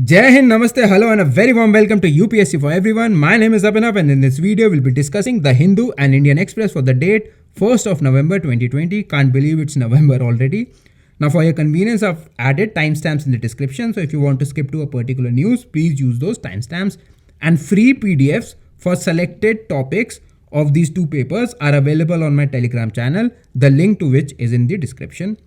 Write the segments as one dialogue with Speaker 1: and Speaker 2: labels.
Speaker 1: Jai Hind, Namaste, hello and a very warm welcome to UPSC for everyone. My name is Abhinav and in this video we'll be discussing The Hindu and Indian Express for the date 1st of November 2020. Can't believe it's November already. Now for your convenience I've added timestamps in the description, so if you want to skip to a particular news, please use those timestamps. And free PDFs for selected topics of these two papers are available on my Telegram channel, the link to which is in the description.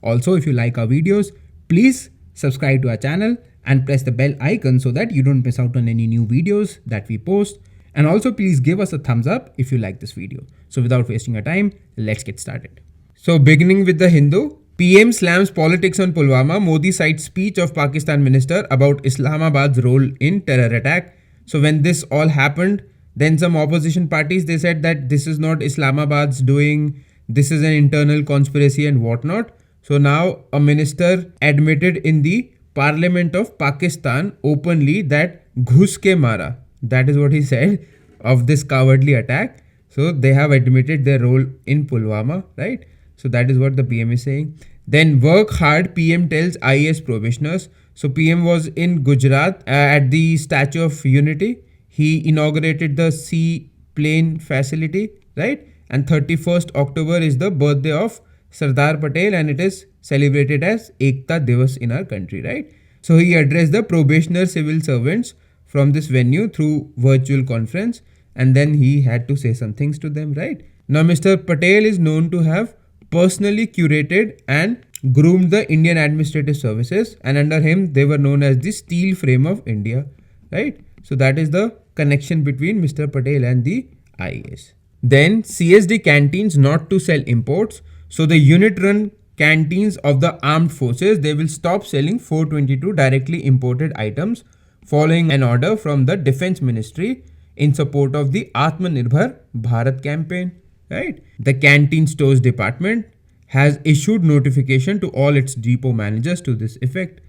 Speaker 1: Also, if you like our videos, please subscribe to our channel and press the bell icon so that you don't miss out on any new videos that we post. And also please give us a thumbs up if you like this video. So without wasting your time, let's get started. So beginning with the Hindu, PM slams politics on Pulwama, Modi cites speech of Pakistan minister about Islamabad's role in terror attack. So when this all happened, then some opposition parties, they said that this is not Islamabad's doing, this is an internal conspiracy and whatnot. So now a minister admitted in the Parliament of Pakistan openly that ghus ke mara, that is what he said of this cowardly attack. So they have admitted their role in Pulwama, right? So that is what the PM is saying. Then work hard, PM tells IAS probationers. So PM was in Gujarat at the Statue of Unity. He inaugurated the seaplane facility, right? And 31st October is the birthday of Sardar Patel and it is celebrated as Ekta Divas in our country, right? So he addressed the probationer civil servants from this venue through virtual conference and then he had to say some things to them, right? Now Mr. Patel is known to have personally curated and groomed the Indian administrative services, and under him they were known as the steel frame of India, right? So that is the connection between Mr. Patel and the IAS. Then CSD canteens not to sell imports. So the unit-run canteens of the armed forces, they will stop selling 422 directly imported items following an order from the Defense Ministry in support of the Atmanirbhar Bharat campaign, right? The canteen stores department has issued notification to all its depot managers to this effect.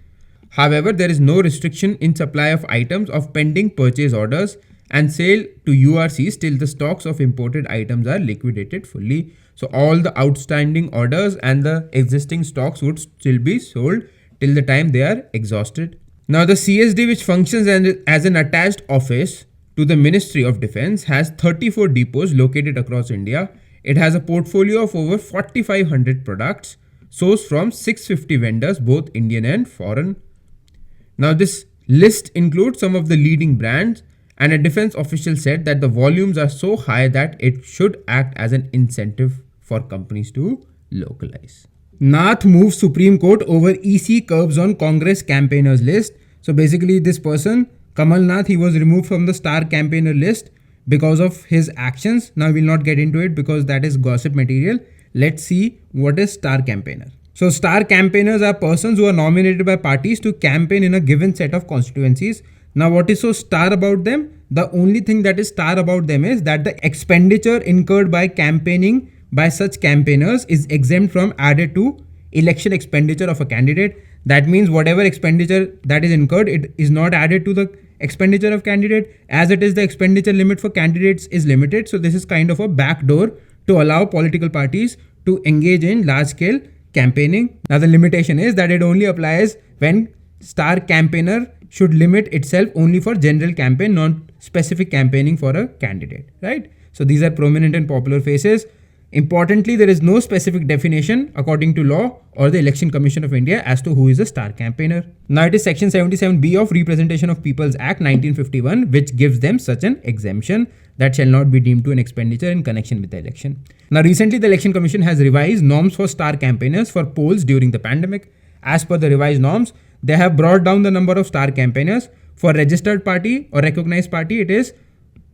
Speaker 1: However, there is no restriction in supply of items of pending purchase orders and sale to URCs till the stocks of imported items are liquidated fully. So all the outstanding orders and the existing stocks would still be sold till the time they are exhausted. Now the CSD, which functions as an attached office to the Ministry of Defense, has 34 depots located across India. It has a portfolio of over 4,500 products sourced from 650 vendors, both Indian and foreign. Now this list includes some of the leading brands, and a defense official said that the volumes are so high that it should act as an incentive for companies to localize. Nath moves Supreme Court over EC curbs on Congress campaigners list. So basically this person, Kamal Nath, he was removed from the star campaigner list because of his actions. Now we'll not get into it because that is gossip material. Let's see what is star campaigner. So star campaigners are persons who are nominated by parties to campaign in a given set of constituencies. Now what is so star about them? The only thing that is star about them is that the expenditure incurred by campaigning by such campaigners is exempt from added to election expenditure of a candidate. That means whatever expenditure that is incurred, it is not added to the expenditure of candidate, as it is the expenditure limit for candidates is limited. So this is kind of a backdoor to allow political parties to engage in large scale campaigning. Now the limitation is that it only applies when star campaigner should limit itself only for general campaign, not specific campaigning for a candidate, right? So these are prominent and popular faces. Importantly, there is no specific definition according to law or the Election Commission of India as to who is a star campaigner. Now it is section 77B of Representation of People's Act 1951 which gives them such an exemption that shall not be deemed to an expenditure in connection with the election. Now recently the Election Commission has revised norms for star campaigners for polls during the pandemic. As per the revised norms, they have brought down the number of star campaigners. For registered party or recognized party, it is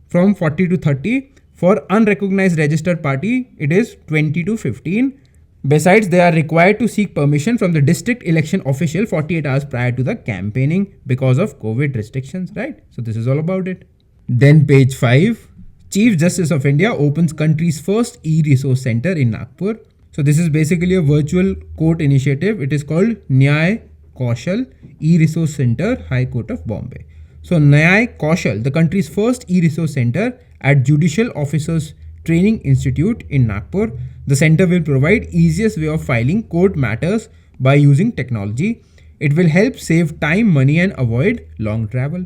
Speaker 1: from 40 to 30. For unrecognized registered party, it is 20 to 15. Besides, they are required to seek permission from the district election official 48 hours prior to the campaigning because of COVID restrictions, right? So this is all about it. Then page 5, Chief Justice of India opens country's first e-resource center in Nagpur. So this is basically a virtual court initiative. It is called Nyay Kaushal E-Resource Center, High Court of Bombay. So Nyay Kaushal, the country's first e-resource center at Judicial Officers Training Institute in Nagpur. The center will provide easiest way of filing court matters by using technology. It will help save time, money, and avoid long travel.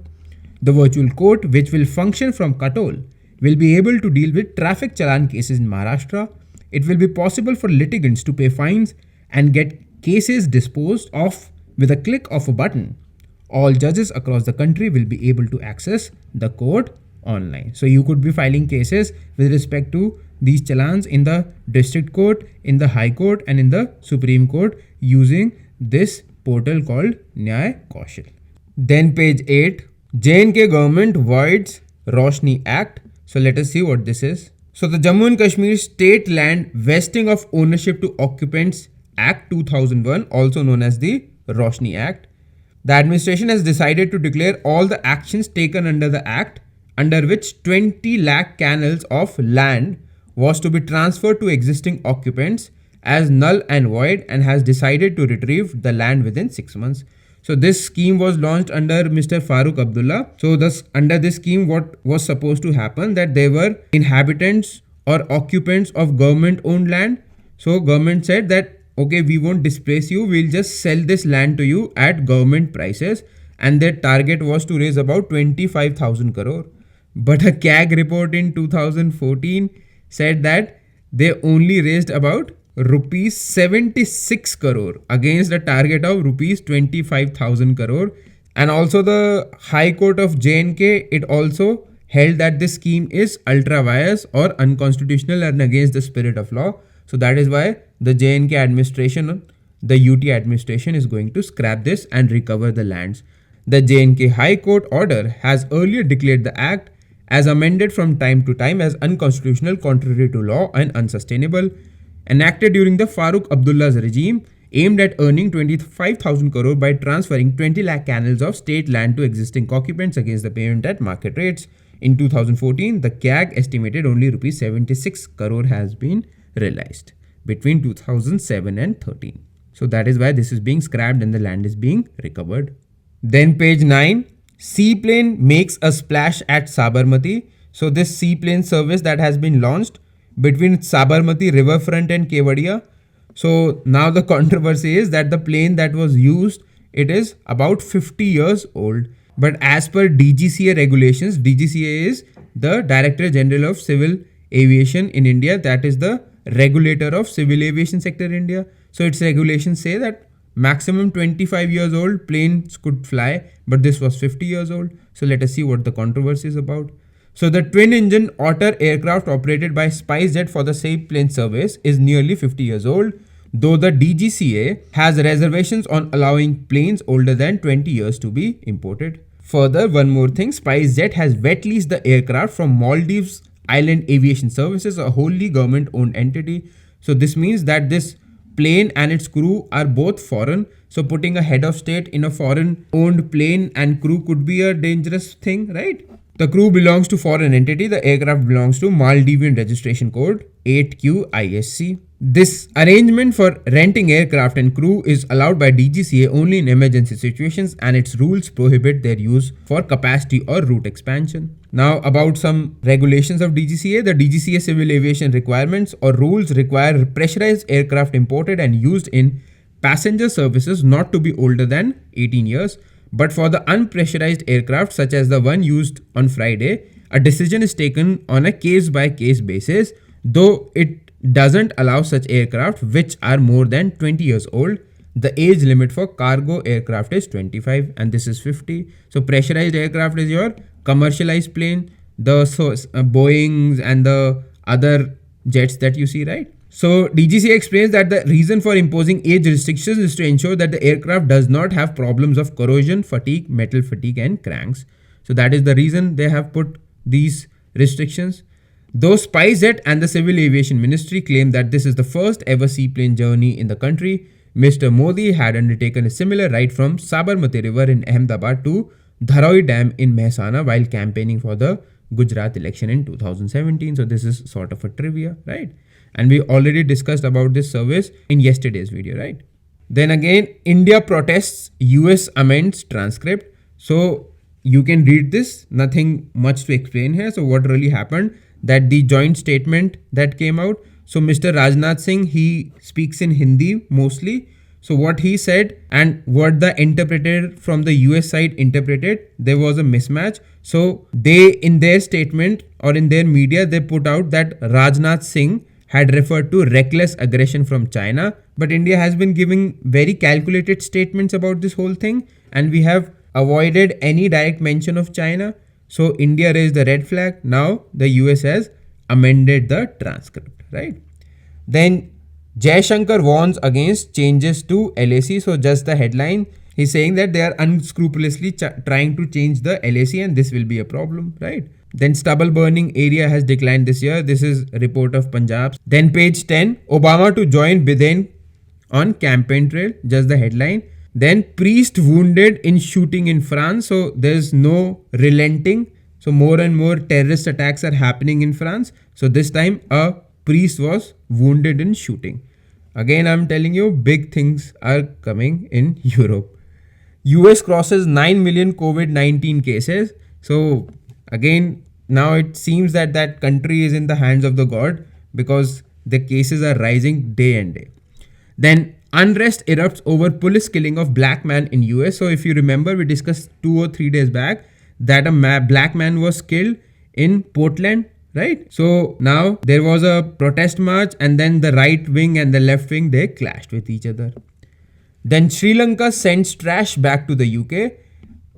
Speaker 1: The virtual court, which will function from Katol, will be able to deal with traffic challan cases in Maharashtra. It will be possible for litigants to pay fines and get cases disposed of with a click of a button. All judges across the country will be able to access the court online. So you could be filing cases with respect to these challans in the district court, in the high court, and in the Supreme Court using this portal called Nyay Kaushal. Then page 8, J&K government voids Roshni Act. So let us see what this is. So the Jammu and Kashmir State Land Vesting of Ownership to Occupants Act 2001, also known as the Roshni Act. The administration has decided to declare all the actions taken under the act, under which 20 lakh canals of land was to be transferred to existing occupants, as null and void, and has decided to retrieve the land within 6 months. So this scheme was launched under Mr. Farooq Abdullah. So under this scheme, what was supposed to happen, that they were inhabitants or occupants of government owned land. So government said that, okay, we won't displace you, we'll just sell this land to you at government prices, and their target was to raise about 25,000 crore. But a CAG report in 2014 said that they only raised about rupees 76 crore against a target of rupees 25,000 crore. And also the High Court of J&K, it also held that this scheme is ultra vires or unconstitutional and against the spirit of law. So that is why the J&K administration, the UT administration, is going to scrap this and recover the lands. The J&K High Court order has earlier declared the act as amended from time to time as unconstitutional, contrary to law, and unsustainable. Enacted during the Farooq Abdullah's regime, aimed at earning 25,000 crore by transferring 20 lakh canals of state land to existing occupants against the payment at market rates. In 2014, the CAG estimated only rupees 76 crore has been realized between 2007 and 13. So that is why this is being scrapped and the land is being recovered. Then page 9, seaplane makes a splash at Sabarmati. So this seaplane service that has been launched between Sabarmati riverfront and Kevadia. So now the controversy is that the plane that was used, it is about 50 years old. But as per DGCA regulations, DGCA is the Director General of Civil Aviation in India. That is the regulator of civil aviation sector in India. So its regulations say that maximum 25 years old planes could fly, but this was 50 years old. So let us see what the controversy is about. So the twin-engine Otter aircraft operated by SpiceJet for the seaplane service is nearly 50 years old, though the DGCA has reservations on allowing planes older than 20 years to be imported. Further, one more thing, SpiceJet has wet leased the aircraft from Maldives Island Aviation Services, a wholly government-owned entity. So this means that this plane and its crew are both foreign. So putting a head of state in a foreign-owned plane and crew could be a dangerous thing, right? The crew belongs to foreign entity. The aircraft belongs to Maldivian registration code 8QISC. This arrangement for renting aircraft and crew is allowed by DGCA only in emergency situations, and its rules prohibit their use for capacity or route expansion. Now about some regulations of DGCA. The DGCA civil aviation requirements or rules require pressurized aircraft imported and used in passenger services not to be older than 18 years. But for the unpressurized aircraft, such as the one used on Friday, a decision is taken on a case-by-case basis, though it doesn't allow such aircraft which are more than 20 years old. The age limit for cargo aircraft is 25 and this is 50. So pressurized aircraft is your commercialized plane, the Boeings and the other jets that you see, right? So DGCA explains that the reason for imposing age restrictions is to ensure that the aircraft does not have problems of corrosion, fatigue, metal fatigue and cranks. So that is the reason they have put these restrictions. Though SpiceJet and the Civil Aviation Ministry claim that this is the first ever seaplane journey in the country, Mr. Modi had undertaken a similar ride from Sabarmati River in Ahmedabad to Dharoi Dam in Mehsana while campaigning for the Gujarat election in 2017. So this is sort of a trivia, right? And we already discussed about this service in yesterday's video, right? Then again, India protests, US amends transcript. So you can read this, nothing much to explain here. So what really happened, that the joint statement that came out. So Mr. Rajnath Singh, he speaks in Hindi mostly. So what he said and what the interpreter from the US side interpreted, there was a mismatch. So they, in their statement or in their media, they put out that Rajnath Singh had referred to reckless aggression from China, but India has been giving very calculated statements about this whole thing, and we have avoided any direct mention of China. So India raised the red flag. Now the US has amended the transcript, right? Then Jaishankar warns against changes to LAC. So just the headline, he's saying that they are unscrupulously trying to change the LAC and this will be a problem, right? Then stubble burning area has declined this year. This is a report of Punjab. Then page 10, Obama to join Biden on campaign trail, just the headline. Then priest wounded in shooting in France. So there's no relenting. So more and more terrorist attacks are happening in France. So this time a priest was wounded in shooting. Again, I'm telling you, big things are coming in Europe. US crosses 9 million COVID-19 cases. So again, now it seems that that country is in the hands of the God because the cases are rising day and day. Then unrest erupts over police killing of black man in US. So if you remember, we discussed 2 or 3 days back that a black man was killed in Portland, right? So now there was a protest march and then the right wing and the left wing, they clashed with each other. Then Sri Lanka sends trash back to the UK.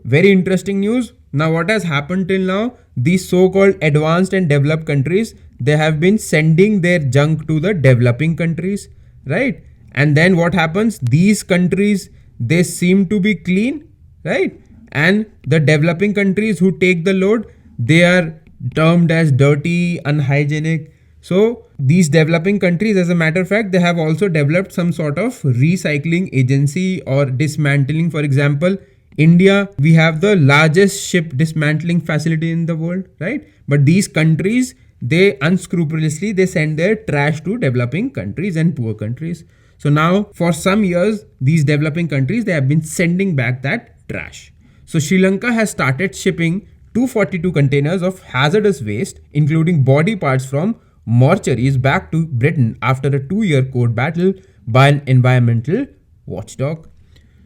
Speaker 1: Very interesting news. Now what has happened till now, these so-called advanced and developed countries, they have been sending their junk to the developing countries, right? And then what happens? These countries, they seem to be clean, right? And the developing countries who take the load, they are termed as dirty, unhygienic. So these developing countries, as a matter of fact, they have also developed some sort of recycling agency or dismantling. For example, India, we have the largest ship dismantling facility in the world, right? But these countries, they unscrupulously, they send their trash to developing countries and poor countries. So now for some years, these developing countries, they have been sending back that trash. So Sri Lanka has started shipping 242 containers of hazardous waste, including body parts from mortuaries, back to Britain after a 2-year court battle by an environmental watchdog.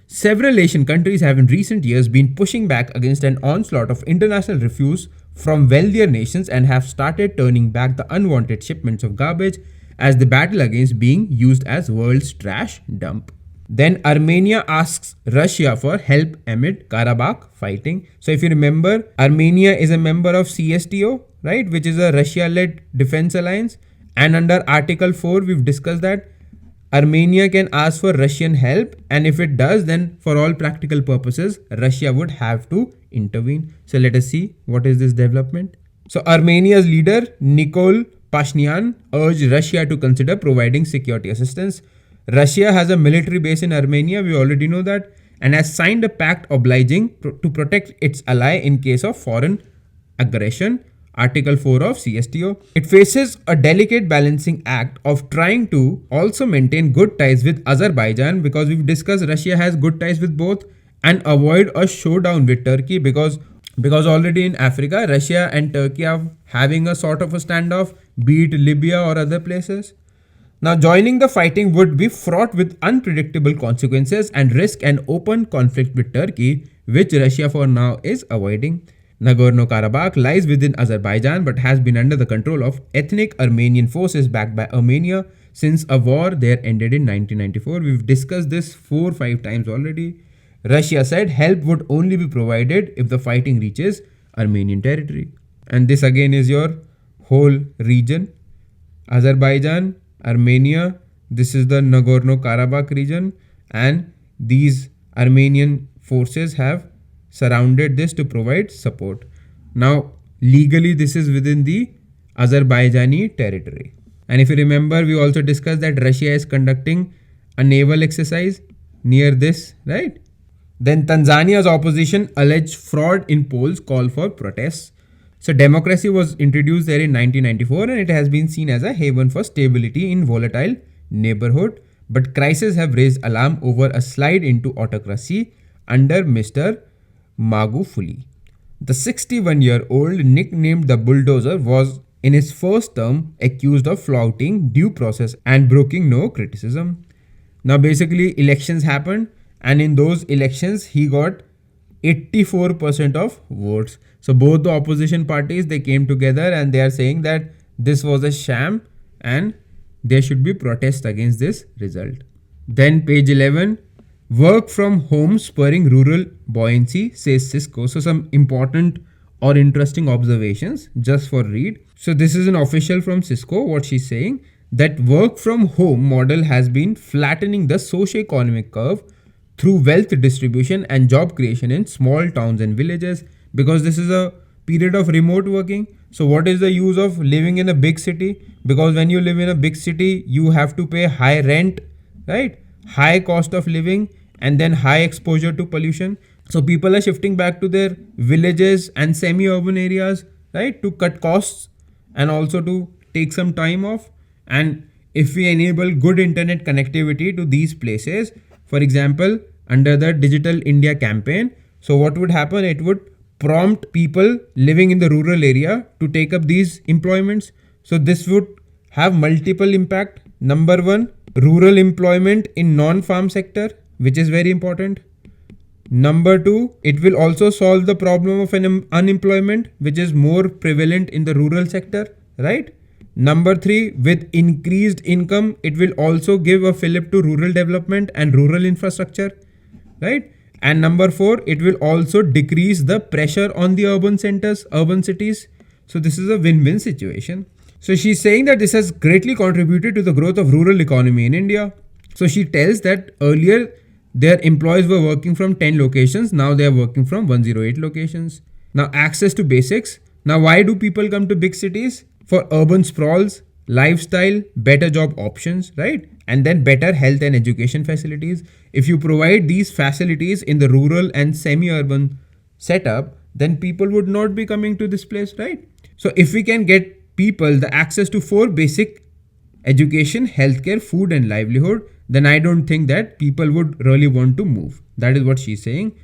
Speaker 1: Several Asian countries have in recent years been pushing back against an onslaught of international refuse from wealthier nations and have started turning back the unwanted shipments of garbage as they battle against being used as world's trash dump. Then Armenia asks Russia for help amid Karabakh fighting. So if you remember, Armenia is a member of CSTO, right, which is a Russia-led defense alliance. And under Article 4, we've discussed that Armenia can ask for Russian help, and if it does, then for all practical purposes, Russia would have to intervene. So let us see what is this development. So Armenia's leader, Nikol Pashinyan, urged Russia to consider providing security assistance. Russia has a military base in Armenia, we already know that, and has signed a pact obliging to protect its ally in case of foreign aggression. Article 4 of CSTO. It faces a delicate balancing act of trying to also maintain good ties with Azerbaijan, because we've discussed Russia has good ties with both, and avoid a showdown with Turkey because already in Africa, Russia and Turkey are having a sort of a standoff, be it Libya or other places. Now joining the fighting would be fraught with unpredictable consequences and risk an open conflict with Turkey, which Russia for now is avoiding. Nagorno-Karabakh lies within Azerbaijan but has been under the control of ethnic Armenian forces backed by Armenia since a war there ended in 1994. We've discussed this 4 or 5 times already. Russia said help would only be provided if the fighting reaches Armenian territory. And this again is your whole region. Azerbaijan, Armenia, this is the Nagorno-Karabakh region, and these Armenian forces have surrounded this to provide support. Now, legally, this is within the Azerbaijani territory. And if you remember, we also discussed that Russia is conducting a naval exercise near this, right? Then Tanzania's opposition alleged fraud in polls call for protests. So democracy was introduced there in 1994 and it has been seen as a haven for stability in volatile neighborhood. But crises have raised alarm over a slide into autocracy under Mr. Magufuli. The 61-year-old, nicknamed the Bulldozer, was in his first term accused of flouting due process and broking no criticism. Now, basically, elections happened, and in those elections, he got 84% of votes. So both the opposition parties, they came together and they are saying that this was a sham and there should be protest against this result. Then page 11, work from home spurring rural buoyancy, says Cisco. So some important or interesting observations just for read. So this is an official from Cisco, what she's saying, that work from home model has been flattening the socio-economic curve through wealth distribution and job creation in small towns and villages, because this is a period of remote working. So what is the use of living in a big city? Because when you live in a big city, you have to pay high rent, right? High cost of living and then high exposure to pollution. So people are shifting back to their villages and semi-urban areas, right? To cut costs and also to take some time off. And if we enable good internet connectivity to these places, for example, under the Digital India campaign, so what would happen? It would prompt people living in the rural area to take up these employments. So this would have multiple impact. Number one, rural employment in non-farm sector, which is very important. Number two, it will also solve the problem of unemployment, which is more prevalent in the rural sector, right? Number three, with increased income, it will also give a fillip to rural development and rural infrastructure, right? And number four, it will also decrease the pressure on the urban centers, urban cities. So this is a win-win situation. So she's saying that this has greatly contributed to the growth of rural economy in India. So she tells that earlier their employees were working from 10 locations. Now they are working from 108 locations. Now access to basics. Now why do people come to big cities? For urban sprawls, lifestyle, better job options, right? And then better health and education facilities. If you provide these facilities in the rural and semi-urban setup, then people would not be coming to this place, right? So if we can get people the access to four basic education, healthcare, food and livelihood, then I don't think that people would really want to move. That is what she's saying.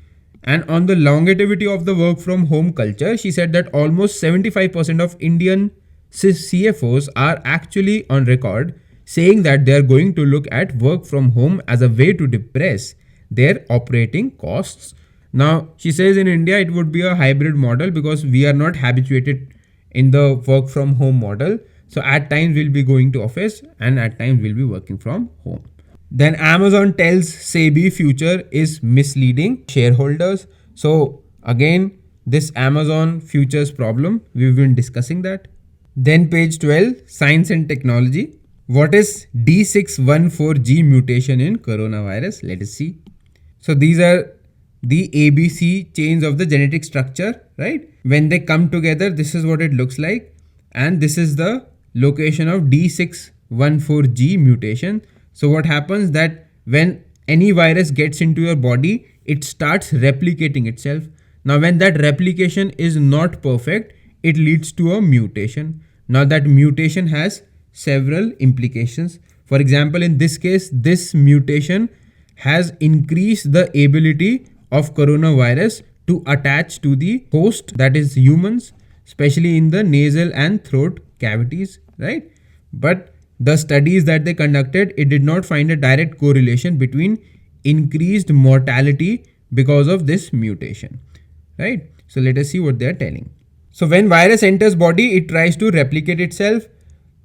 Speaker 1: And on the longevity of the work from home culture, she said that almost 75% of Indian CFOs are actually on record saying that they are going to look at work from home as a way to depress their operating costs. Now, she says in India, it would be a hybrid model because we are not habituated in the work from home model. So at times we'll be going to office and at times we'll be working from home. Then Amazon tells SEBI future is misleading shareholders. So again, this Amazon futures problem, we've been discussing that. Then page 12, science and technology. What is D614G mutation in coronavirus? Let us see. So these are the ABC chains of the genetic structure, right? When they come together, this is what it looks like. And this is the location of D614G mutation. So what happens that when any virus gets into your body, it starts replicating itself. Now, when that replication is not perfect, it leads to a mutation. Now that mutation has several implications. For example, in this case, this mutation has increased the ability of coronavirus to attach to the host, that is humans, especially in the nasal and throat cavities, right? But the studies that they conducted, it did not find a direct correlation between increased mortality because of this mutation, right? So let us see what they are telling. So when virus enters body, it tries to replicate itself.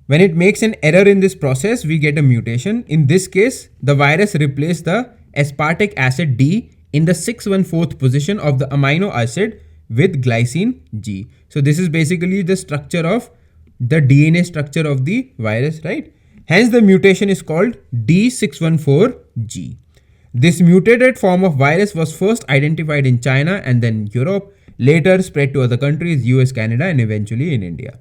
Speaker 1: When it makes an error in this process, we get a mutation. In this case, the virus replaced the aspartic acid D in the 614th position of the amino acid with glycine G. So this is basically the structure of the DNA structure of the virus, right? Hence the mutation is called D614G. This mutated form of virus was first identified in China and then Europe, later spread to other countries, US, Canada, and eventually in India.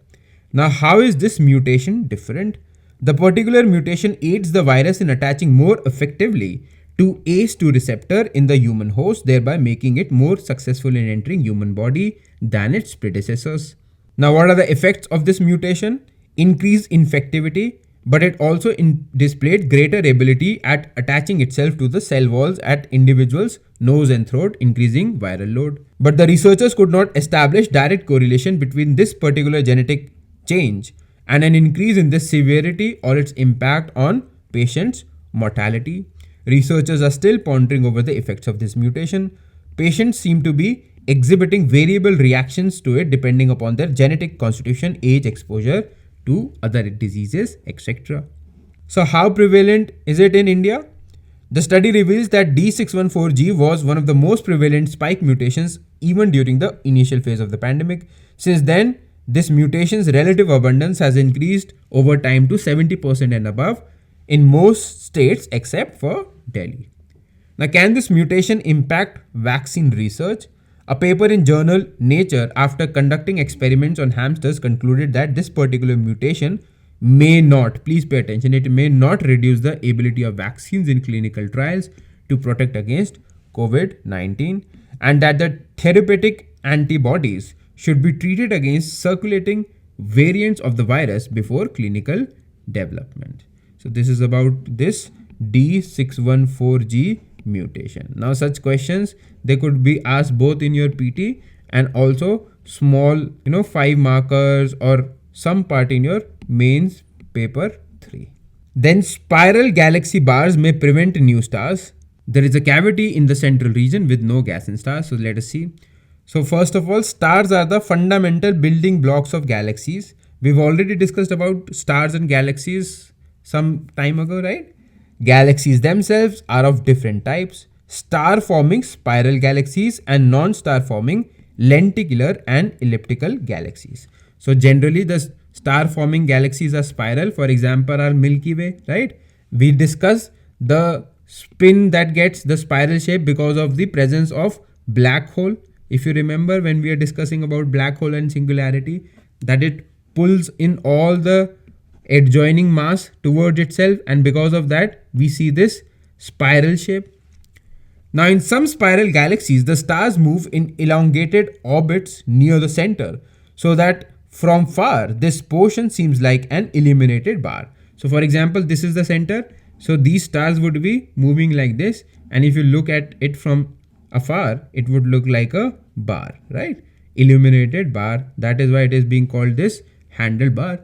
Speaker 1: Now, how is this mutation different? The particular mutation aids the virus in attaching more effectively to ACE2 receptor in the human host, thereby making it more successful in entering human body than its predecessors. Now, what are the effects of this mutation? Increased infectivity, but it also displayed greater ability at attaching itself to the cell walls at individuals' nose and throat, increasing viral load. But the researchers could not establish direct correlation between this particular genetic change and an increase in the severity or its impact on patients' mortality. Researchers are still pondering over the effects of this mutation. Patients seem to be exhibiting variable reactions to it depending upon their genetic constitution, age, exposure to other diseases, etc. So, how prevalent is it in India? The study reveals that D614G was one of the most prevalent spike mutations even during the initial phase of the pandemic. Since then, this mutation's relative abundance has increased over time to 70% and above in most states except for Delhi. Now, can this mutation impact vaccine research? A paper in journal Nature, after conducting experiments on hamsters, concluded that this particular mutation may not, please pay attention, it may not reduce the ability of vaccines in clinical trials to protect against COVID-19, and that the therapeutic antibodies should be treated against circulating variants of the virus before clinical development. So this is about this D614G mutation. Now such questions, they could be asked both in your PT and also small, 5 markers or some part in your mains paper 3. Then spiral galaxy bars may prevent new stars. There is a cavity in the central region with no gas in stars. So let us see. So first of all, stars are the fundamental building blocks of galaxies. We've already discussed about stars and galaxies some time ago, right? Galaxies themselves are of different types: star forming spiral galaxies and non-star forming lenticular and elliptical galaxies. So generally the star forming galaxies are spiral. For example, our Milky Way, right? We discuss the spin that gets the spiral shape because of the presence of black hole. If you remember when we are discussing about black hole and singularity, that it pulls in all the adjoining mass towards itself, and because of that we see this spiral shape. Now in some spiral galaxies, the stars move in elongated orbits near the center, so that from far this portion seems like an illuminated bar. So for example, this is the center, so these stars would be moving like this, and if you look at it from afar, it would look like a bar, right? Illuminated bar. That is why it is being called this handlebar.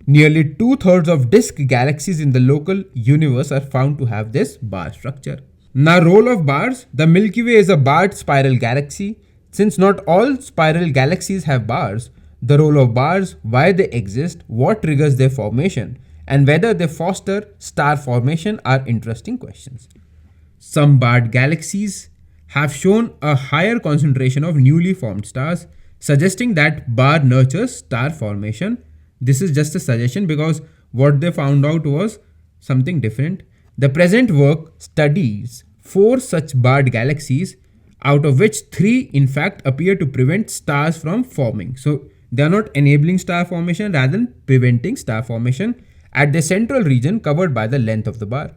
Speaker 1: Nearly 2/3 of disk galaxies in the local universe are found to have this bar structure. Now, role of bars. The Milky Way is a barred spiral galaxy. Since not all spiral galaxies have bars, the role of bars, why they exist, what triggers their formation, and whether they foster star formation are interesting questions. Some barred galaxies have shown a higher concentration of newly formed stars, suggesting that bar nurtures star formation. This is just a suggestion because what they found out was something different. The present work studies 4 such barred galaxies, out of which 3 in fact appear to prevent stars from forming. So they are not enabling star formation, rather than preventing star formation at the central region covered by the length of the bar.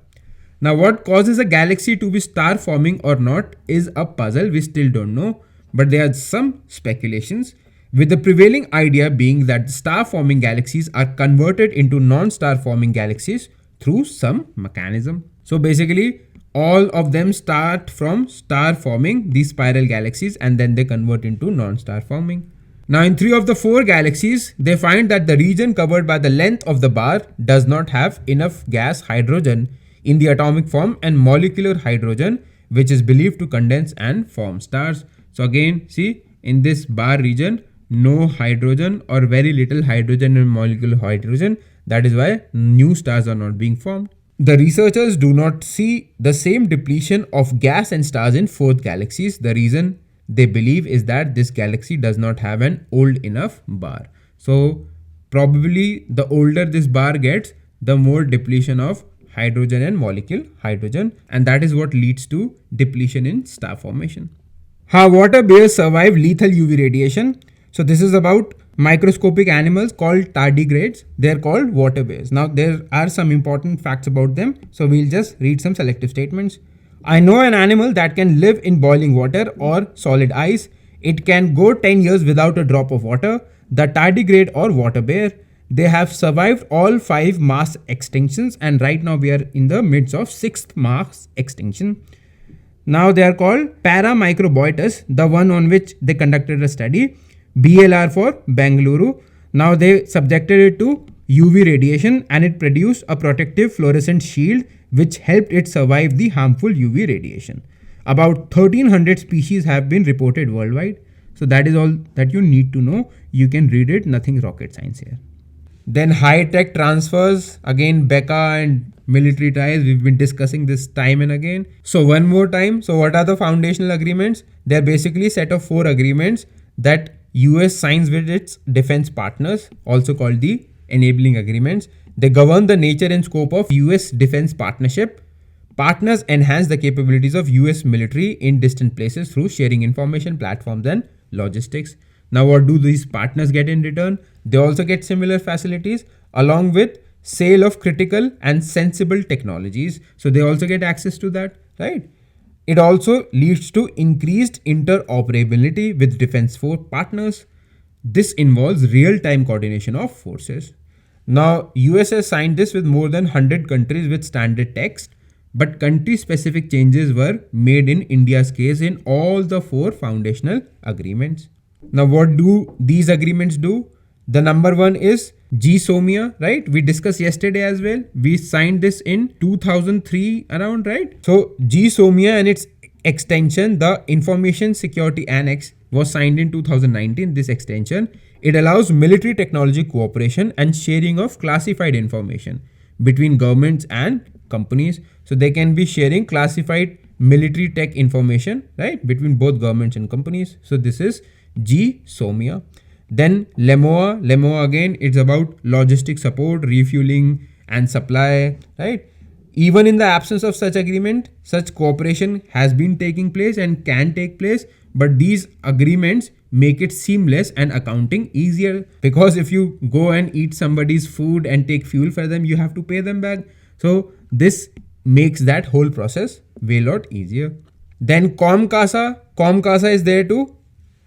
Speaker 1: Now what causes a galaxy to be star forming or not is a puzzle. We still don't know, but there are some speculations, with the prevailing idea being that the star forming galaxies are converted into non-star forming galaxies through some mechanism. So basically all of them start from star forming, these spiral galaxies, and then they convert into non-star forming. Now in 3 of the 4 galaxies, they find that the region covered by the length of the bar does not have enough gas hydrogen in the atomic form and molecular hydrogen, which is believed to condense and form stars. So again, see, in this bar region, no hydrogen or very little hydrogen and molecular hydrogen. That is why new stars are not being formed. The researchers do not see the same depletion of gas and stars in 4th galaxies. The reason they believe is that this galaxy does not have an old enough bar. So probably the older this bar gets, the more depletion of hydrogen and molecule hydrogen, and that is what leads to depletion in star formation. How water bears survive lethal UV radiation. So this is about microscopic animals called tardigrades. They are called water bears. Now there are some important facts about them, so we'll just read some selective statements. I know an animal that can live in boiling water or solid ice. It can go 10 years without a drop of water. The tardigrade or water bear, they have survived all 5 mass extinctions, and right now we are in the midst of 6th mass extinction. Now they are called Paramicroboetus, the one on which they conducted a study. BLR for Bengaluru. Now they subjected it to UV radiation and it produced a protective fluorescent shield which helped it survive the harmful UV radiation. About 1300 species have been reported worldwide. So that is all that you need to know. You can read it, nothing rocket science here. Then high tech transfers, again BECA and military ties. We've been discussing this time and again. So one more time. So what are the foundational agreements? They're basically a set of 4 agreements that US signs with its defense partners, also called the enabling agreements. They govern the nature and scope of US defense partnership. Partners enhance the capabilities of US military in distant places through sharing information, platforms, and logistics. Now, what do these partners get in return? They also get similar facilities along with sale of critical and sensible technologies. So they also get access to that, right? It also leads to increased interoperability with defense force partners. This involves real-time coordination of forces. Now, US has signed this with more than 100 countries with standard text, but country-specific changes were made in India's case in all the 4 foundational agreements. Now, what do these agreements do? The number one is GSOMIA, right? We discussed yesterday as well. We signed this in 2003 around, right? So GSOMIA and its extension, the Information Security Annex, was signed in 2019, this extension. It allows military technology cooperation and sharing of classified information between governments and companies. So they can be sharing classified military tech information, right, between both governments and companies. So this is GSOMIA. Then LEMOA again, it's about logistic support, refueling and supply, right? Even in the absence of such agreement, such cooperation has been taking place and can take place, but these agreements make it seamless and accounting easier, because if you go and eat somebody's food and take fuel for them, you have to pay them back. So this makes that whole process way lot easier. Then COMCASA is there to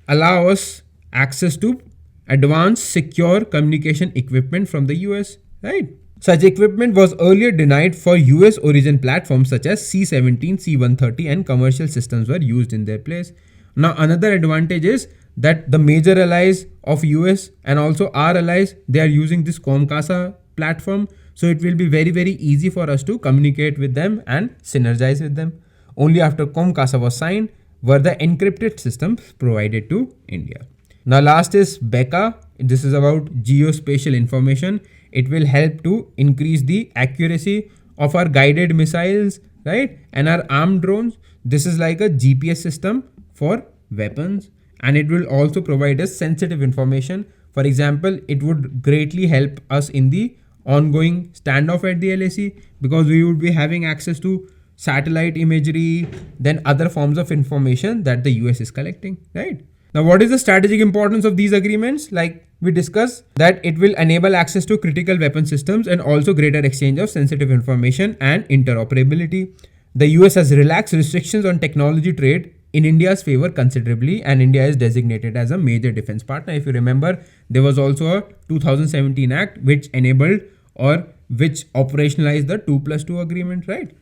Speaker 1: allow us access to advanced secure communication equipment from the US, right? Such equipment was earlier denied for US origin platforms such as C-17, C-130 and commercial systems were used in their place. Now another advantage is that the major allies of US and also our allies, they are using this COMCASA platform. So it will be very, very easy for us to communicate with them and synergize with them. Only after COMCASA was signed were the encrypted systems provided to India. Now last is BECA. This is about geospatial information. It will help to increase the accuracy of our guided missiles, right? And our armed drones. This is like a GPS system for weapons, and it will also provide us sensitive information. For example, it would greatly help us in the ongoing standoff at the LAC, because we would be having access to satellite imagery, then other forms of information that the US is collecting, right? Now, what is the strategic importance of these agreements? Like we discussed, that it will enable access to critical weapon systems and also greater exchange of sensitive information and interoperability. The US has relaxed restrictions on technology trade in India's favor considerably, and India is designated as a major defense partner. If you remember, there was also a 2017 Act which enabled or which operationalized the 2+2 agreement, right?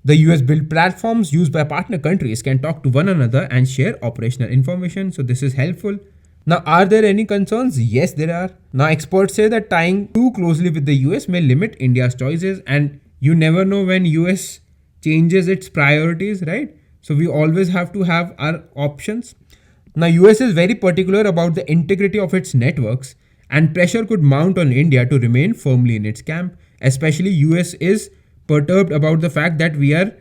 Speaker 1: The US built platforms used by partner countries can talk to one another and share operational information. So this is helpful. Now, are there any concerns? Yes, there are. Now, experts say that tying too closely with the US may limit India's choices, and you never know when US changes its priorities, right? So we always have to have our options. Now, US is very particular about the integrity of its networks, and pressure could mount on India to remain firmly in its camp. Especially US is perturbed about the fact that we are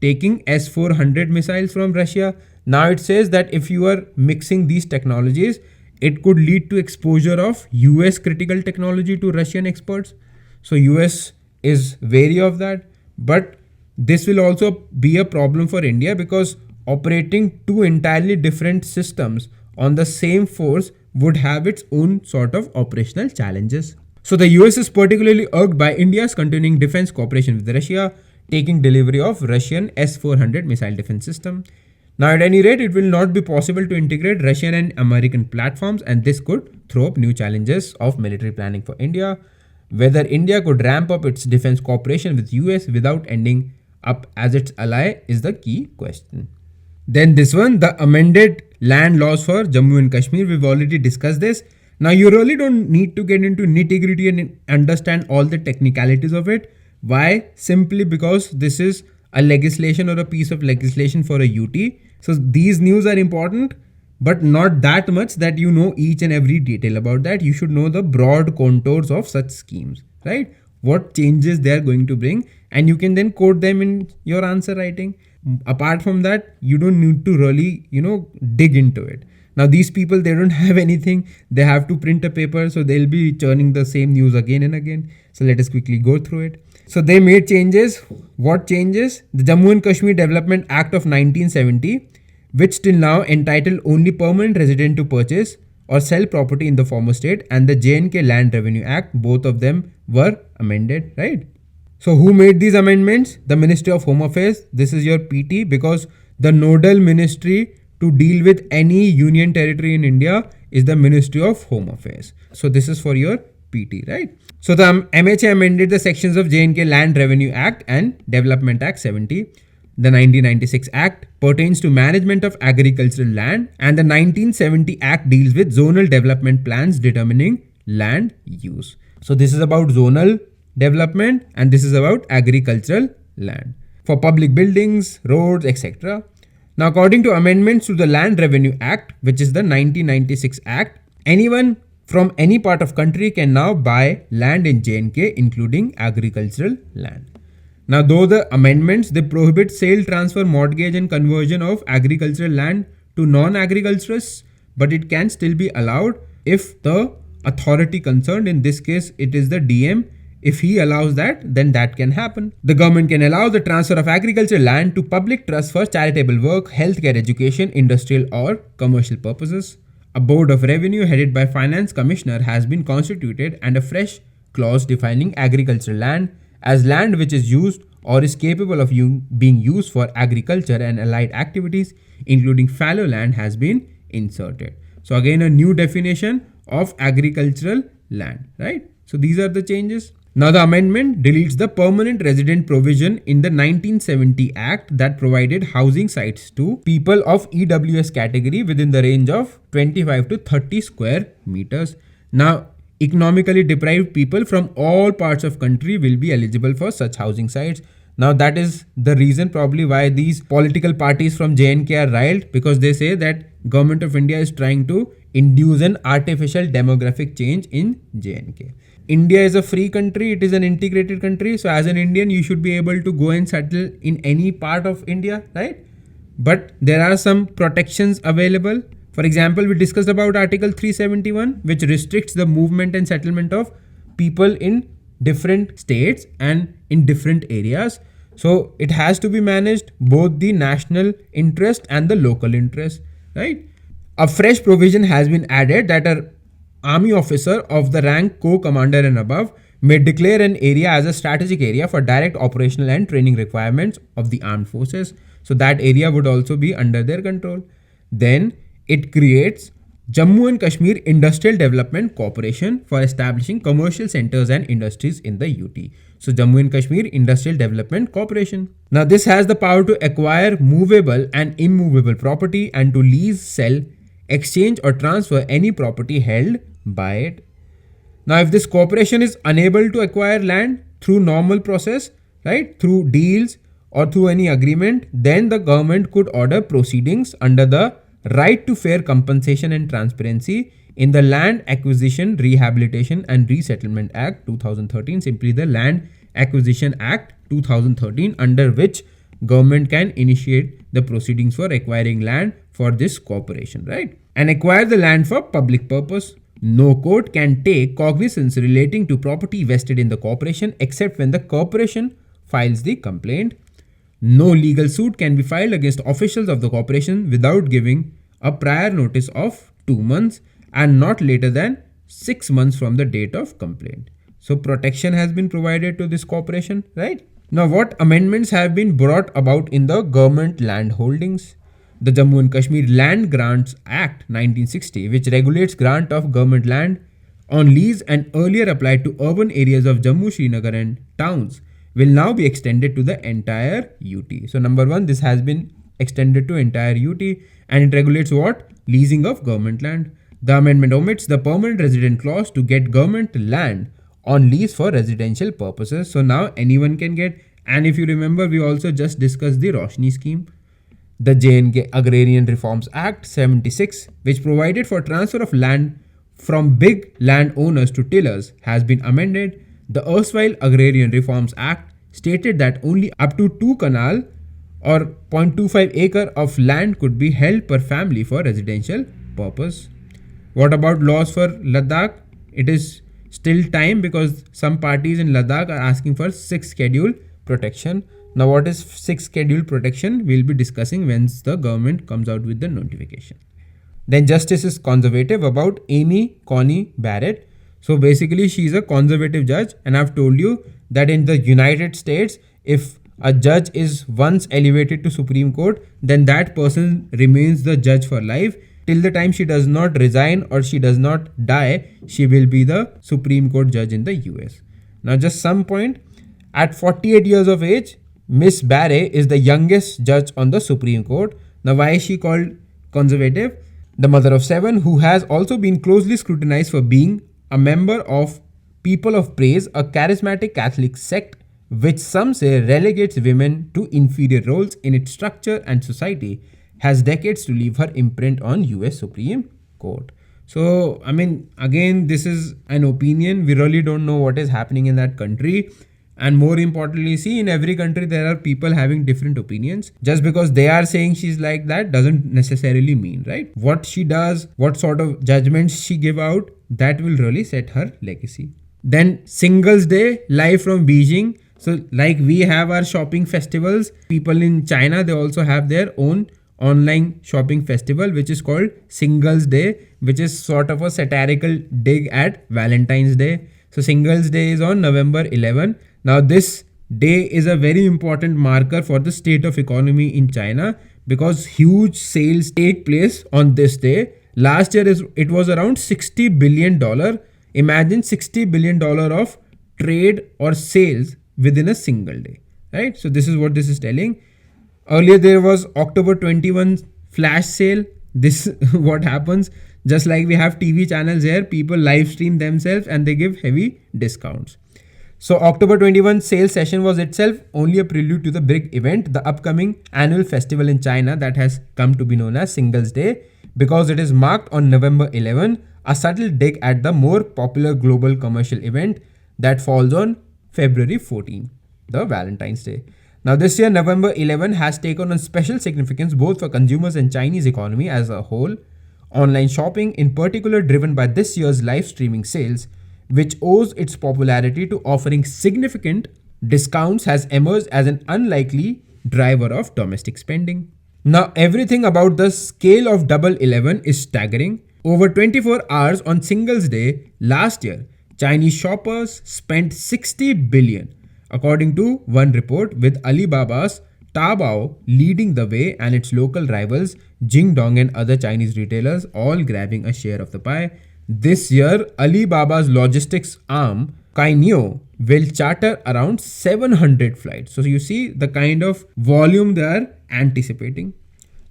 Speaker 1: taking S-400 missiles from Russia. Now it says that if you are mixing these technologies, it could lead to exposure of US critical technology to Russian experts. So US is wary of that. But this will also be a problem for India, because operating two entirely different systems on the same force would have its own sort of operational challenges. So the US is particularly irked by India's continuing defense cooperation with Russia, taking delivery of Russian S-400 missile defense system. Now, at any rate, it will not be possible to integrate Russian and American platforms, and this could throw up new challenges of military planning for India. Whether India could ramp up its defense cooperation with US without ending up as its ally is the key question. Then this one, the amended land laws for Jammu and Kashmir. We've already discussed this. Now, you really don't need to get into nitty-gritty and understand all the technicalities of it, Why? Simply because this is a legislation or a piece of legislation for a UT. So these news are important, but not that much that you know each and every detail about that. You should know the broad contours of such schemes, right? What changes they are going to bring, and you can then quote them in your answer writing. Apart from that, you don't need to really, dig into it. Now these people, they don't have anything. They have to print a paper, so they'll be churning the same news again and again. So let us quickly go through it. So they made changes. What changes? The Jammu and Kashmir Development Act of 1970, which till now entitled only permanent resident to purchase or sell property in the former state, and the J&K Land Revenue Act, both of them were amended, right? So who made these amendments? The Ministry of Home Affairs. This is your PT, because the nodal ministry to deal with any union territory in India is the Ministry of Home Affairs. So this is for your PT, right? So the MHA amended the sections of J&K Land Revenue Act and Development Act 70. The 1996 Act pertains to management of agricultural land, and the 1970 Act deals with zonal development plans determining land use. So this is about zonal development, and this is about agricultural land for public buildings, roads, etc. Now, according to amendments to the Land Revenue Act, which is the 1996 Act, anyone from any part of country can now buy land in J&K, including agricultural land. Now, though the amendments, they prohibit sale, transfer, mortgage and conversion of agricultural land to non-agriculturists, but it can still be allowed if the authority concerned, in this case it is the DM, if he allows that, then that can happen. The government can allow the transfer of agricultural land to public trust for charitable work, healthcare, education, industrial or commercial purposes. A board of revenue headed by finance commissioner has been constituted, and a fresh clause defining agricultural land as land which is used or is capable of being used for agriculture and allied activities, including fallow land, has been inserted. So again, a new definition of agricultural land, right? So these are the changes. Now the amendment deletes the permanent resident provision in the 1970 Act that provided housing sites to people of EWS category within the range of 25 to 30 square meters. Now, economically deprived people from all parts of country will be eligible for such housing sites. Now that is the reason probably why these political parties from J&K are riled, because they say that Government of India is trying to induce an artificial demographic change in J&K. India is a free country, it is an integrated country. So as an Indian, you should be able to go and settle in any part of India, right? But there are some protections available. For example, we discussed about Article 371, which restricts the movement and settlement of people in different states and in different areas. So it has to be managed both the national interest and the local interest, right? A fresh provision has been added that an army officer of the rank co-commander and above may declare an area as a strategic area for direct operational and training requirements of the armed forces. So that area would also be under their control. Then it creates Jammu and Kashmir Industrial Development Corporation for establishing commercial centers and industries in the UT. So Jammu and Kashmir Industrial Development Corporation. Now this has the power to acquire movable and immovable property and to lease, sell, exchange or transfer any property held by it. Now if this corporation is unable to acquire land through normal process, right, through deals or through any agreement, then the government could order proceedings under the Right to Fair Compensation and Transparency in the Land Acquisition, Rehabilitation and Resettlement Act 2013, simply the Land Acquisition Act 2013, under which government can initiate the proceedings for acquiring land for this corporation, right? And acquire the land for public purpose. No court can take cognizance relating to property vested in the corporation except when the corporation files the complaint. No legal suit can be filed against officials of the corporation without giving a prior notice of 2 months and not later than 6 months from the date of complaint. So protection has been provided to this corporation, right? Now what amendments have been brought about in the government land holdings? The Jammu and Kashmir Land Grants Act 1960, which regulates grant of government land on lease and earlier applied to urban areas of Jammu, Srinagar and towns, will now be extended to the entire UT. So number one, this has been extended to entire UT, and it regulates what? Leasing of government land. The amendment omits the permanent resident clause to get government land on lease for residential purposes. So now anyone can get, and if you remember, we also just discussed the Roshni scheme. The JNK Agrarian Reforms Act 76, which provided for transfer of land from big landowners to tillers, has been amended. The erstwhile Agrarian Reforms Act stated that only up to 2 canal or 0.25 acre of land could be held per family for residential purpose. What about laws for Ladakh? It is still time because some parties in Ladakh are asking for 6th schedule protection. Now, what is 6th schedule protection? We'll be discussing once the government comes out with the notification. Then justice is conservative about Amy Coney Barrett. So basically, she's a conservative judge, and I've told you that in the United States, if a judge is once elevated to Supreme Court, then that person remains the judge for life. Till the time she does not resign or she does not die, she will be the Supreme Court judge in the US. Now, just some point, at 48 years of age, Miss Barrett is the youngest judge on the Supreme Court. Now, why is she called conservative? The mother of 7, who has also been closely scrutinized for being a member of People of Praise, a charismatic Catholic sect which some say relegates women to inferior roles in its structure and society, has decades to leave her imprint on US Supreme Court. So, I mean, again, this is an opinion. We really don't know what is happening in that country. And more importantly, see, in every country, there are people having different opinions. Just because they are saying she's like that doesn't necessarily mean, right? What she does, what sort of judgments she give out, that will really set her legacy. Then Singles Day, live from Beijing. So like we have our shopping festivals, people in China, they also have their own online shopping festival, which is called Singles Day, which is sort of a satirical dig at Valentine's Day. So Singles Day is on November 11. Now this day is a very important marker for the state of economy in China because huge sales take place on this day. Last year it was around $60 billion. Imagine $60 billion of trade or sales within a single day, right? So this is what this is telling. Earlier there was October 21 flash sale. This what happens, just like we have TV channels here, people live stream themselves and they give heavy discounts. So October 21 sales session was itself only a prelude to the big event, the upcoming annual festival in China that has come to be known as Singles Day, because it is marked on November 11, a subtle dig at the more popular global commercial event that falls on February 14, the Valentine's Day. Now this year, November 11 has taken on special significance both for consumers and Chinese economy as a whole. Online shopping, in particular driven by this year's live streaming sales, which owes its popularity to offering significant discounts, has emerged as an unlikely driver of domestic spending. Now everything about the scale of Double 11 is staggering. Over 24 hours on Singles Day last year, Chinese shoppers spent 60 billion, according to one report, with Alibaba's Taobao leading the way and its local rivals Jingdong and other Chinese retailers all grabbing a share of the pie. This year, Alibaba's logistics arm, Cainiao, will charter around 700 flights. So you see the kind of volume they are anticipating.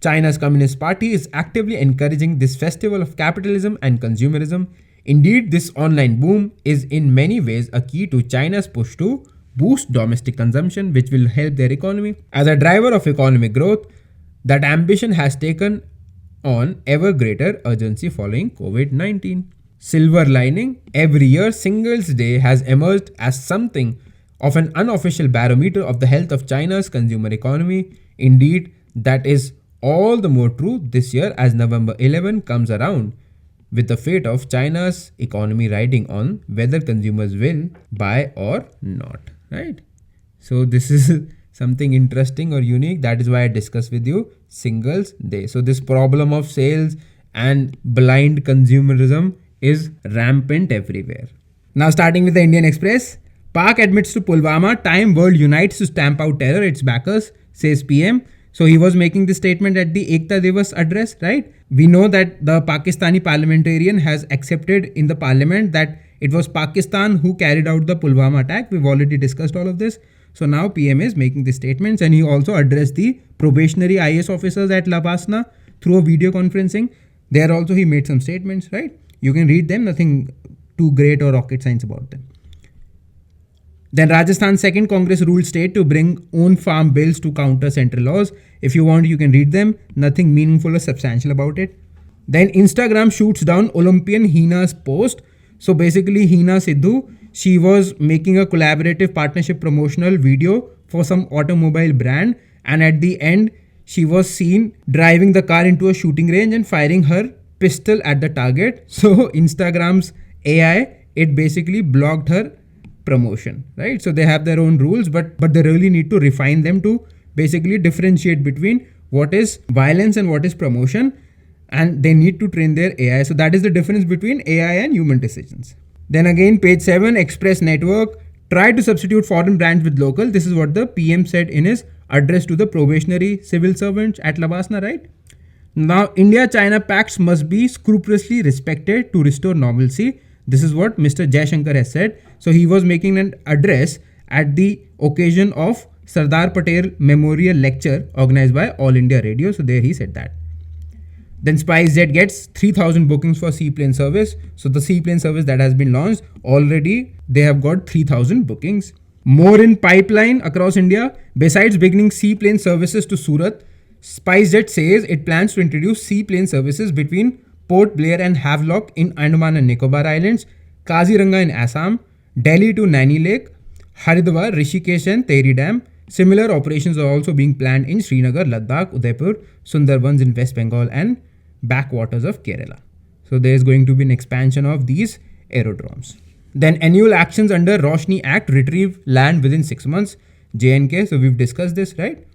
Speaker 1: China's Communist Party is actively encouraging this festival of capitalism and consumerism. Indeed, this online boom is in many ways a key to China's push to boost domestic consumption, which will help their economy. As a driver of economic growth, that ambition has taken on ever greater urgency following COVID-19. Silver lining, every year Singles Day has emerged as something of an unofficial barometer of the health of China's consumer economy. Indeed, that is all the more true this year as November 11 comes around, with the fate of China's economy riding on whether consumers will buy or not, right? So this is something interesting or unique. That is why I discuss with you Singles Day. So this problem of sales and blind consumerism is rampant everywhere. Now starting with the Indian Express, Pak admits to Pulwama, time world unites to stamp out terror, its backers, says PM. So he was making this statement at the Ekta Divas address, right? We know that the Pakistani parliamentarian has accepted in the parliament that it was Pakistan who carried out the Pulwama attack. We've already discussed all of this. So now PM is making these statements, and he also addressed the probationary IAS officers at Labasna through a video conferencing. There also he made some statements, right? You can read them, nothing too great or rocket science about them. Then Rajasthan's second Congress ruled state to bring own farm bills to counter central laws. If you want, you can read them. Nothing meaningful or substantial about it. Then Instagram shoots down Olympian Hina's post. So basically, Hina Sidhu, she was making a collaborative partnership promotional video for some automobile brand, and at the end, she was seen driving the car into a shooting range and firing her pistol at the target. So Instagram's AI, it basically blocked her promotion, right? So they have their own rules, but they really need to refine them to basically differentiate between what is violence and what is promotion, and they need to train their AI. So that is the difference between AI and human decisions. Then again, page 7, Express Network tried to substitute foreign brands with local. This is what the PM said in his address to the probationary civil servants at Lavasna, right? Now, India-China pacts must be scrupulously respected to restore normalcy. This is what Mr. Jaishankar has said. So he was making an address at the occasion of Sardar Patel Memorial Lecture organized by All India Radio. So there he said that. Then SpiceJet gets 3,000 bookings for seaplane service. So the seaplane service that has been launched, already they have got 3,000 bookings. More in pipeline across India. Besides beginning seaplane services to Surat, SpiceJet says it plans to introduce seaplane services between Port Blair and Havelock in Andaman and Nicobar Islands, Kaziranga in Assam, Delhi to Naini Lake, Haridwar, Rishikesh and Tehri Dam. Similar operations are also being planned in Srinagar, Ladakh, Udaipur, Sundarbans in West Bengal and backwaters of Kerala. So there is going to be an expansion of these aerodromes. Then annual actions under Roshni Act retrieve land within 6 months, J&K. So we've discussed this, right?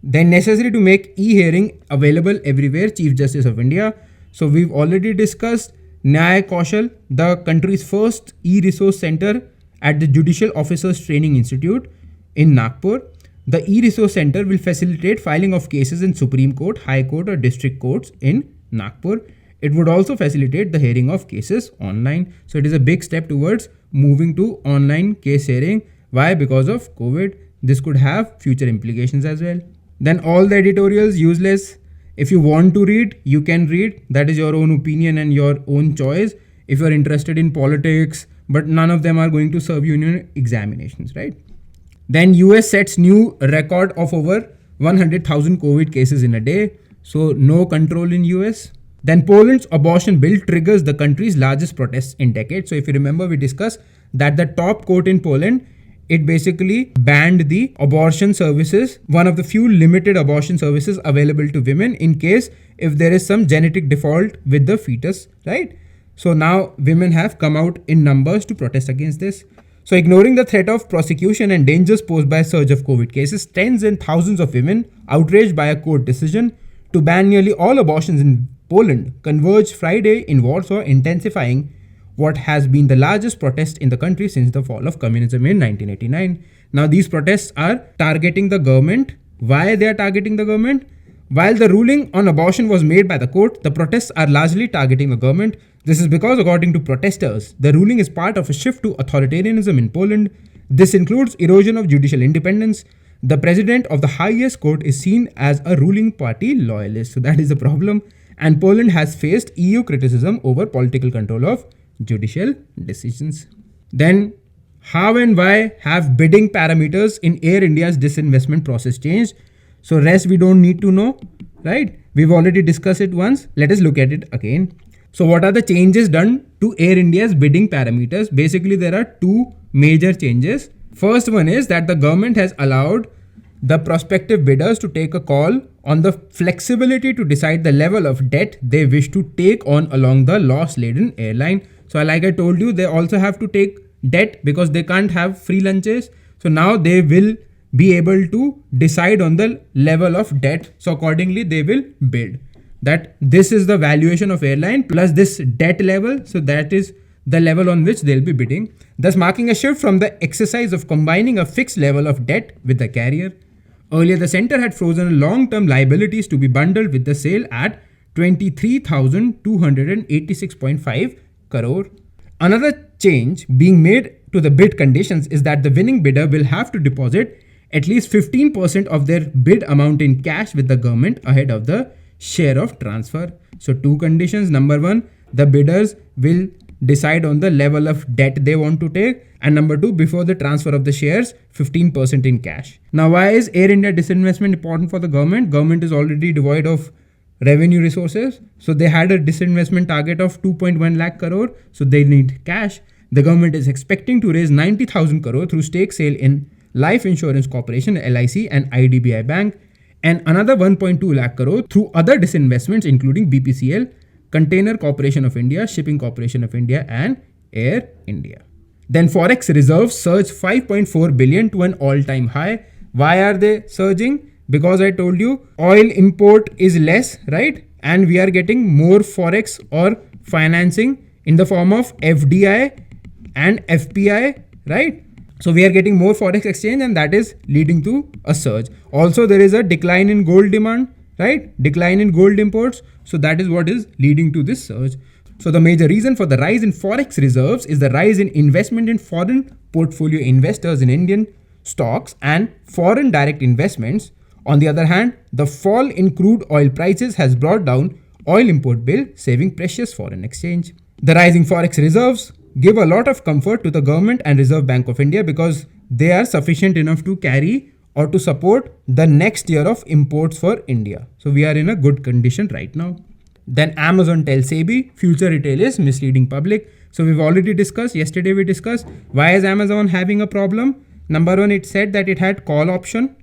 Speaker 1: Then necessary to make e-hearing available everywhere, Chief Justice of India. So we've already discussed Nyaya Kaushal, the country's first e-resource center at the Judicial Officers Training Institute in Nagpur. The e-resource center will facilitate filing of cases in Supreme Court, High Court or District Courts in Nagpur. It would also facilitate the hearing of cases online. So it is a big step towards moving to online case hearing. Why? Because of COVID. This could have future implications as well. Then all the editorials useless. If you want to read, you can read. That is your own opinion and your own choice. If you are interested in politics, but none of them are going to serve you in your examinations, right? Then US sets new record of over 100,000 COVID cases in a day. So no control in US. Then Poland's abortion bill triggers the country's largest protests in decades. So if you remember, we discussed that the top court in Poland, it basically banned the abortion services, one of the few limited abortion services available to women in case if there is some genetic default with the fetus, right? So now women have come out in numbers to protest against this. So ignoring the threat of prosecution and dangers posed by a surge of COVID cases, tens and thousands of women outraged by a court decision to ban nearly all abortions in Poland converged Friday in Warsaw, intensifying what has been the largest protest in the country since the fall of communism in 1989. Now these protests are targeting the government. Why they are targeting the government? While the ruling on abortion was made by the court, the protests are largely targeting the government. This is because, according to protesters, the ruling is part of a shift to authoritarianism in Poland. This includes erosion of judicial independence. The president of the highest court is seen as a ruling party loyalist. So that is the problem. And Poland has faced EU criticism over political control of judicial decisions. Then, how and why have bidding parameters in Air India's disinvestment process changed? So rest we don't need to know, right? We've already discussed it once. Let us look at it again. So what are the changes done to Air India's bidding parameters? Basically, there are two major changes. First one is that the government has allowed the prospective bidders to take a call on the flexibility to decide the level of debt they wish to take on along the loss-laden airline. So like I told you, they also have to take debt because they can't have free lunches. So now they will be able to decide on the level of debt. So accordingly, they will bid that this is the valuation of airline plus this debt level. So that is the level on which they'll be bidding, thus marking a shift from the exercise of combining a fixed level of debt with the carrier. Earlier, the center had frozen long-term liabilities to be bundled with the sale at 23,286.5 crore. Another change being made to the bid conditions is that the winning bidder will have to deposit at least 15% of their bid amount in cash with the government ahead of the share of transfer. So two conditions. Number one, the bidders will decide on the level of debt they want to take. And number two, before the transfer of the shares, 15% in cash. Now, why is Air India disinvestment important for the government? Government is already devoid of revenue resources. So they had a disinvestment target of 2.1 lakh crore. So they need cash. The government is expecting to raise 90,000 crore through stake sale in Life Insurance Corporation, LIC, and IDBI Bank, and another 1.2 lakh crore through other disinvestments including BPCL, Container Corporation of India, Shipping Corporation of India, and Air India. Then Forex reserves surged 5.4 billion to an all-time high. Why are they surging? Because I told you oil import is less, right? And we are getting more Forex or financing in the form of FDI and FPI, right? So we are getting more Forex exchange and that is leading to a surge. Also, there is a decline in gold demand, right? Decline in gold imports. So that is what is leading to this surge. So the major reason for the rise in Forex reserves is the rise in investment in foreign portfolio investors in Indian stocks and foreign direct investments. On the other hand, the fall in crude oil prices has brought down oil import bill, saving precious foreign exchange. The rising Forex reserves give a lot of comfort to the government and Reserve Bank of India because they are sufficient enough to carry or to support the next year of imports for India. So we are in a good condition right now. Then Amazon tells SEBI future retail is misleading public. So we've already discussed, yesterday we discussed why is Amazon having a problem. Number one, it said that it had call option.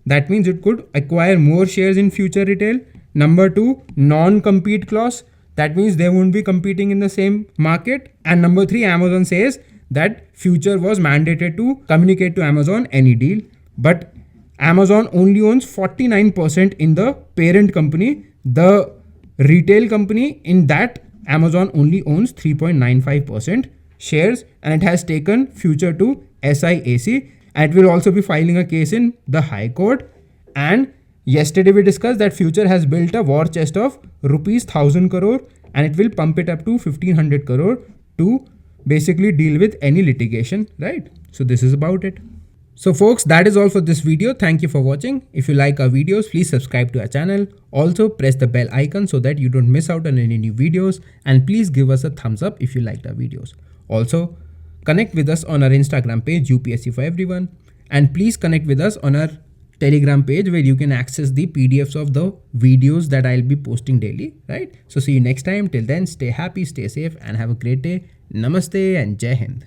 Speaker 1: That means it could acquire more shares in future retail. Number two, non-compete clause. That means they won't be competing in the same market. And number three, Amazon says that future was mandated to communicate to Amazon any deal. But Amazon only owns 49% in the parent company. The retail company, in that Amazon only owns 3.95% shares, and it has taken future to SIAC. And it will also be filing a case in the High Court. And yesterday we discussed that future has built a war chest of rupees 1,000 crore and it will pump it up to 1,500 crore to basically deal with any litigation, right? So this is about it. So folks, that is all for this video. Thank you for watching. If you like our videos, please subscribe to our channel. Also press the bell icon so that you don't miss out on any new videos, and please give us a thumbs up if you liked our videos. Also, connect with us on our Instagram page, UPSC for Everyone, and please connect with us on our Telegram page where you can access the PDFs of the videos that I'll be posting daily, right? So see you next time. Till then, stay happy, stay safe, and have a great day. Namaste and Jai Hind.